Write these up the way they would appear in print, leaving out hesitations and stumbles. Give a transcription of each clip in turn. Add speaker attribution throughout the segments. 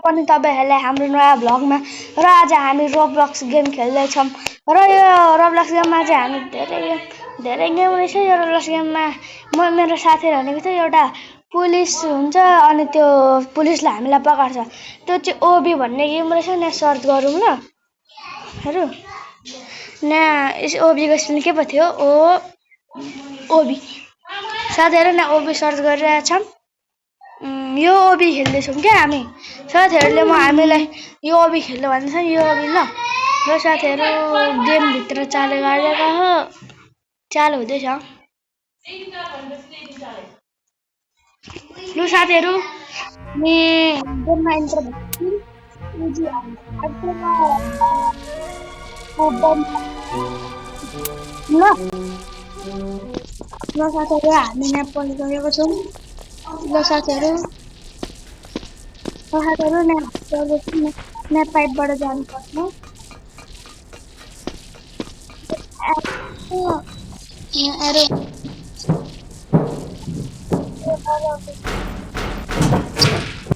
Speaker 1: पनि तपाईहरुलाई हाम्रो नयाँ भ्लगमा र आज हामी रोब्लक्स गेम खेल्दै छौं र यो रोब्लक्स गेममा चाहिँ हामी धेरै गेम रहेछ यो रोब्लक्स गेममा म मेरो साथीहरु भनेको चाहिँ एउटा पुलिस हुन्छ अनि त्यो पुलिसले हामीलाई पकड्छ त्यो चाहिँ ओबी भन्ने गेम रहेछ न सर्च गरौँ ल हेरौ न ओबी को स्पेलिङ के पो थियो ओ ओबी साथीहरु न ओबी सर्च गरिरहेका छौं यो ओबी खेल्दै छौं के हामी साथीहरुले हामीलाई यो ओबी खेल्नु भन्छ यो ओबी ल र साथीहरु गेम भित्र चालु गरेका हो चालु हुँदैछ ल साथीहरु मे गेममा इन्टर भन्छौं इजी ल साथीहरु हामी नेपाल गएको छौं ल साथीहरु ने पाइपबाट जानु पर्छ एरो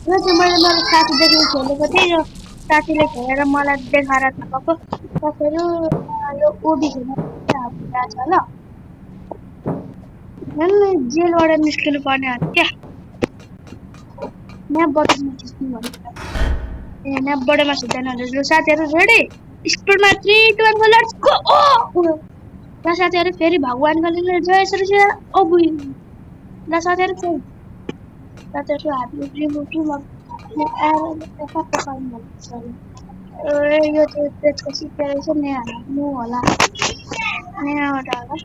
Speaker 1: यो चाहिँ मैले मेरो साथीदेखि खेलेको थिएँ यो साथीले खेलेर मलाई देखाएर थापेको साथीहरु यो ओबी खेल्न छ ल नन जेलबाट निस्किनु पर्ने हो क्या यहाँ बटनमा थिच्नु भन्छ ए यहाँ बडमा थिच्दैन ल साथीहरु रेडी स्पिडमा 3 2 1 लेट्स गो ल साथीहरु फेरि भगवानको लिए जय श्री राम ओ बुई ल साथीहरु हामी रिमोट यो चाहिँ पेजको सिक्रेसन नि हाल्नु होला यहाँबाट होला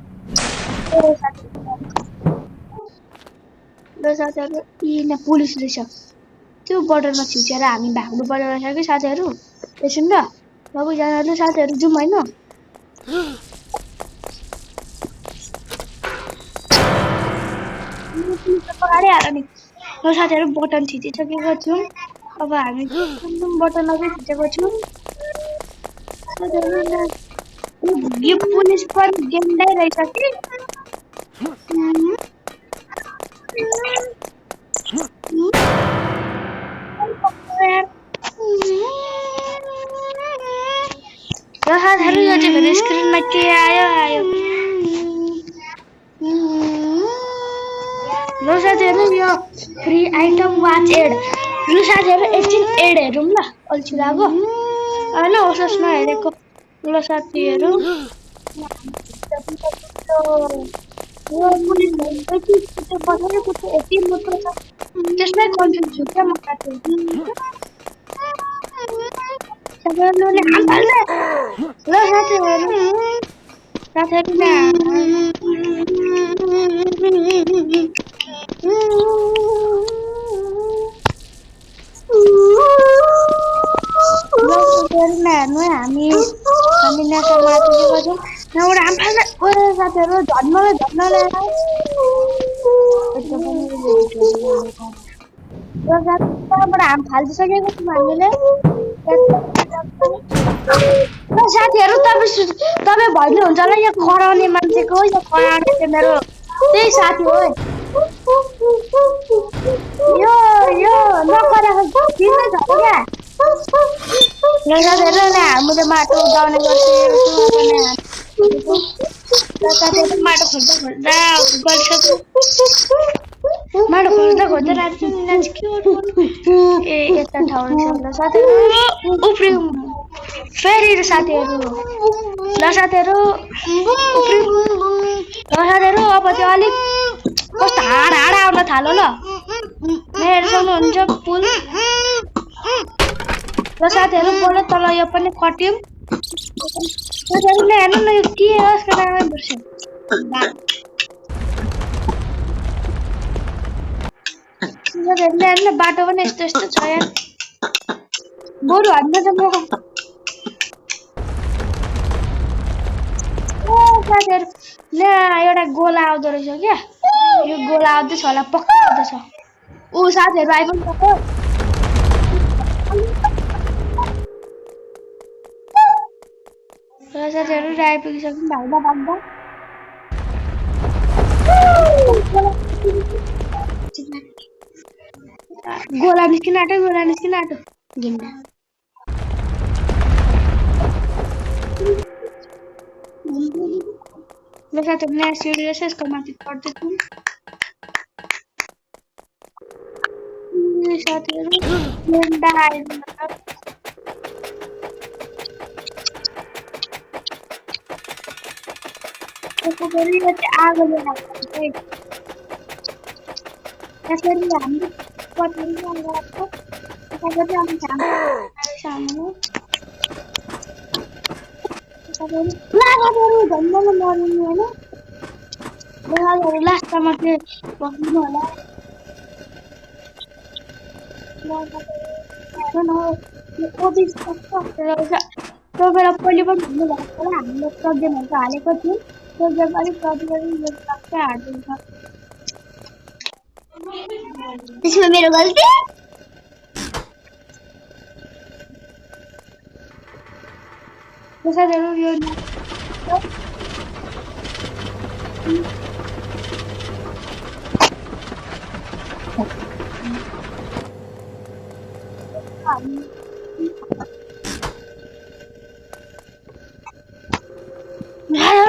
Speaker 1: ल साथीहरु यिन पुलिस रहेछ त्यो बर्डरमा छिचेर हामी भाग्नु पर्ने रहेछ कि साथीहरु एकछिन ल सबैजनाले साथीहरु जाउँ हैन पगाडै हाल नि ल साथीहरु बटन थिचिसकेको छौं अब हामी बटन अझै थिचेको छौं यो पुलिस पनि गेममै रहेछ कि ल साथीहरु यो चाहिँ फेरि स्क्रिनमा के आयो ल साथीहरु यो फ्री आइटम वाच एड ल साथीहरु एकछिन एड हेरौँ ल अल्छी लाग्यो हैन होस् नहेरेको ल साथीहरु यो पुलिस यति पछाडि कुछ यति मात्र छ त्यसमै कन्फ्युज छु क्या म साथीहरुले हाल्छ ल साथीहरु हामी नेसनमा आइपुगेको छौं यहाँबाट आम्फाल्दा ओरे साथीहरु झन्नले त्यहाँबाट हाम फाल्दिसकेको छौं हामीले साथीहरु तपाई भन्नुहुन्छ होला यो खराउने मान्छेको यो खराउने चाहिँ मेरो त्यही साथी हो यो नकरेको किन छ क्या साथीहरु हामीले माटो उदाउने गर्छौं साथीहरु माटो खोज्दा गरिसक्यो माटो खोज्दा ए यता ठाउँ छ ल साथीहरु उफ्रियौं फेरि साथीहरु ल साथीहरु अब चाहिँ अलिक कस्तो हाड आउन थाल्यो ल मेरो सक्नुहुन्छ पुल ल साथीहरु बोले तल यो पनि कट्यौं साथीहरुले हेर्नु न यो के हो यसको नामै बिर्स्यो हेर्नु बाटो पनि यस्तो छ यार बरु हान्न त म साथीहरु ल एउटा गोला आउँदो रहेछ क्या यो गोला आउँदैछ होला पक्का आउँदैछ ऊ साथीहरु आइपुग्नु सक्यो साथीहरु आइपुगिसक्नु भाग्दा गोला निस्किन आँट्यो
Speaker 2: गिन्दा
Speaker 1: ल साथीहरू नयाँ सिडी रहेछ यसको माथि चढ्दैछु साथीहरू गेन्डा आइदिनु त्यसको फेरि यो चाहिँ आगोले लाग्छ है त्यसरी हामी पछाडि आएको त्यसरी हामी सामु लागाहरू झन्डैमा मरिनु होइन लागाहरू लास्टमा चाहिँ बस्नु होला तपाईँलाई पहिले पनि भन्नुभएको होला हामीले प्रज्ञानहरू हालेको थियौँ प्रज्ञान अलिक हालिदिन्छ
Speaker 2: त्यसमा मेरो गल्ती
Speaker 1: साथीहरू यो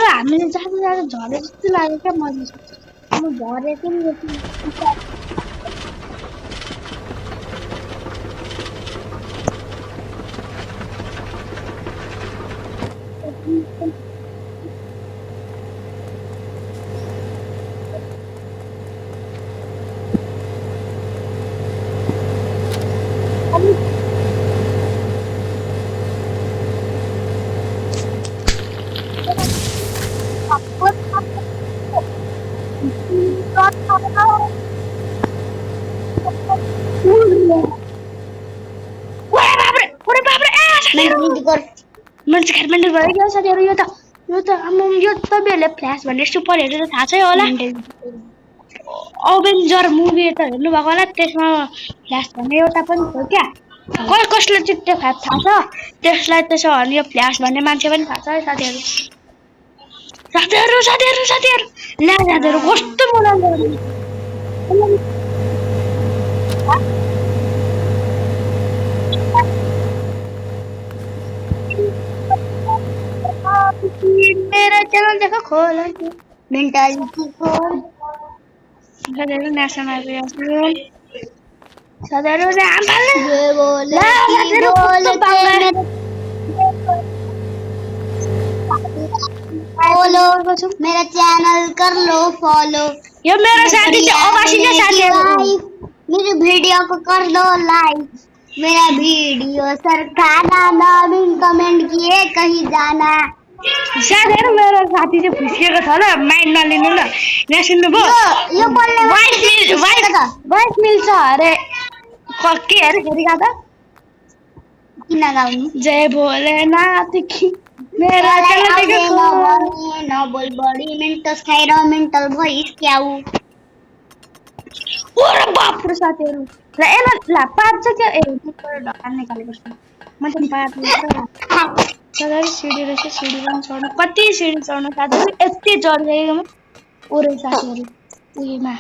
Speaker 1: हामीले जाँदा झरे जस्तो लाग्यो क्या मैले झरेको नि मान्छे खाडमेन्डल भइगयो साथीहरू यो त तपाईँहरूले फ्ल्यास भन्ने सुपर हिरो थाहा छ होला अभेन्जर मुभी त हेर्नु भएको होला त्यसमा फ्ल्यास भन्ने एउटा पनि थियो क्या कसले चिट्टे फ्ल्यास थाहा छ त्यसलाई त्यसो भने यो फ्ल्यास भन्ने मान्छे पनि थाहा छ है साथीहरू ल्या साथीहरू कस्तो मनाउँदो मेरा चैनल देखो खोल
Speaker 2: मेंटालिटी खोल
Speaker 1: साथीहरू नेसनल साथीहरू
Speaker 2: फॉलो मेरा चैनल कर लो फॉलो
Speaker 1: यो मेरो साथी चाहिँ अवासी के साथीहरू
Speaker 2: मेरे वीडियो को कर दो लाइक मेरा वीडियो सरकाना नवीन कमेंट किए कहीं जाना
Speaker 1: साथीहरू मेरो साथी चाहिँ फुस्किएको छ ल माइन्ड नलिनु ल यहाँ सुन्नुभयो
Speaker 2: यो बोल्ने
Speaker 1: वाइस मिल्छ अरे के अरे फेरि गादा
Speaker 2: किन गाउनु
Speaker 1: जय भोलेनाथ की मेरा
Speaker 2: न बोल बडी मेन्टल खाएर मेन्टल भइस क्याउ
Speaker 1: ओरे बाप रे साथीहरू ल एला ल पार्छ के ए ढकान निकालेको छु म त पार्छ साथीहरू सिडी रहेछ सिडी पनि चढ्नु कति सिडी चढ्नु साथीहरू यति चढ्दैमा ओरे साथीहरू उयोमा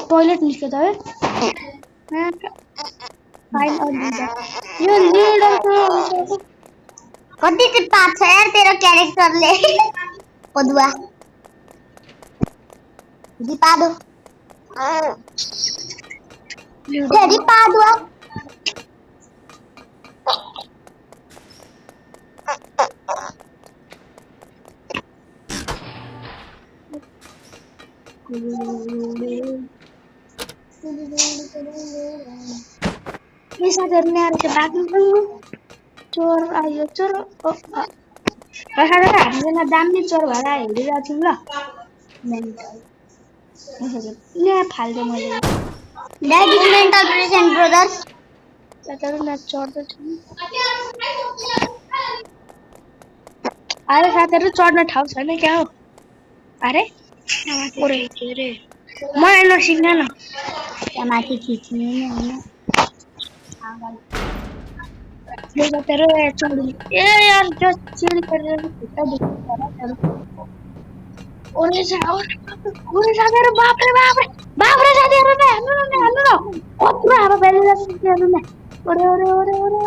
Speaker 1: टोइलेट निस्क्यो त है फाइन यो लिडर
Speaker 2: कति चिप्पा छ यार तेरो क्यारेक्टरले पदुवा दिपा दो दिपा दो
Speaker 1: ये साथीहरू ल्याएर चाहिँ बाँच्नु चोर आयो चोर हामीजना दामी चोर भएर हेरिरहेको थियौँ ल यहाँ फाल्दै मैले
Speaker 2: That is mental present brothers
Speaker 1: साथीहरू यहाँ चढ्दैछु अरे साथीहरू चढ्न ठाउँ छैन क्या हो अरे मलाई नसिक्न न
Speaker 2: माथि खिच्ने हैन
Speaker 1: साथीहरू चढ्नु ए यार जस्ट चिडी गरेर भित्र ओरे साथीहरु बाप रे साथीहरु नै हान्नु न कत्रो हावा बेलिला साथीहरु नै ओरे ओरे ओरे ओरे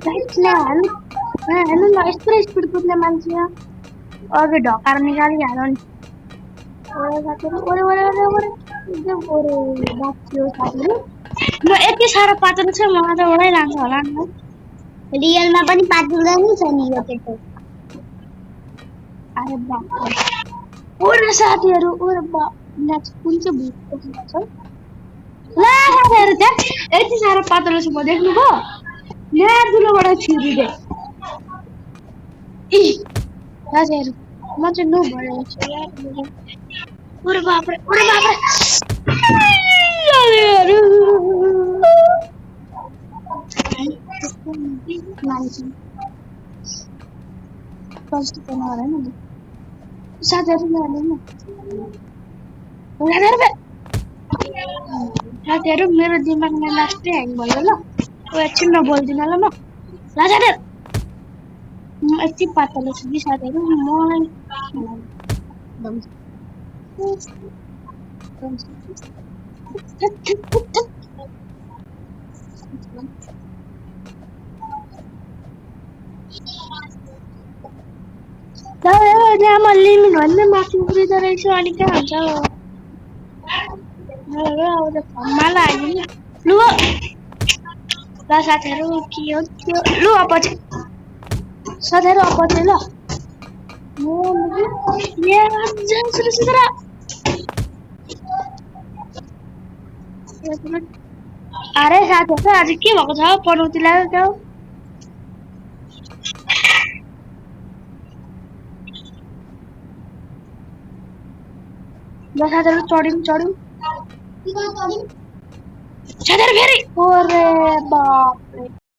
Speaker 1: गाइसले हान्नु न यस्तो स्पिड कुद्ने मान्छे अघि ढकार निकाली हाल्नु नि ओरे साथीहरु ओरे ओरे ओरे ओरे एकदम ओरे बाँच्यो साथीहरु म यति साह्रो पातलो छ मलाई त ओरै लाग्छ होला नि
Speaker 2: रियलमा पनि पातलो नै छ नि यो केटो
Speaker 1: अरे बाप ओरे साथीहरु ओरे बाप नेक्स्ट कुन चाहिँ भूतको कुरा छ ला साथीहरु त्यहाँ यति साह्रो पातलो छ म देख्नुभयो यहाँ दुलोबाट छिरिदे इ साथीहरु म चाहिँ नो भएर छु यार ओरे बाप रे साथीहरु मान्छे कस्तो पनि होइन नि साथीहरु साथीहरु मेरो दिमागमा लास्टै ह्याङ भयो ल एकछिन नबोल्दिन ल म साथीहरु म यति पातलो छु कि साथीहरु मलाई त्यहाँ म लिमिट भन्दै माथि उफ्रिँदो रहेछु अनि कहाँ हुन्छ अब त फर्ममा लाग्यो नि लु ल साथीहरु के हो त्यो लु अपछि साथीहरु अपछि ल अरे साथीहरु आज के भएको छ पनौती लाग्यो क्या ल साथीहरु चढ्यौं साथीहरु फेरि ओरे बाप रे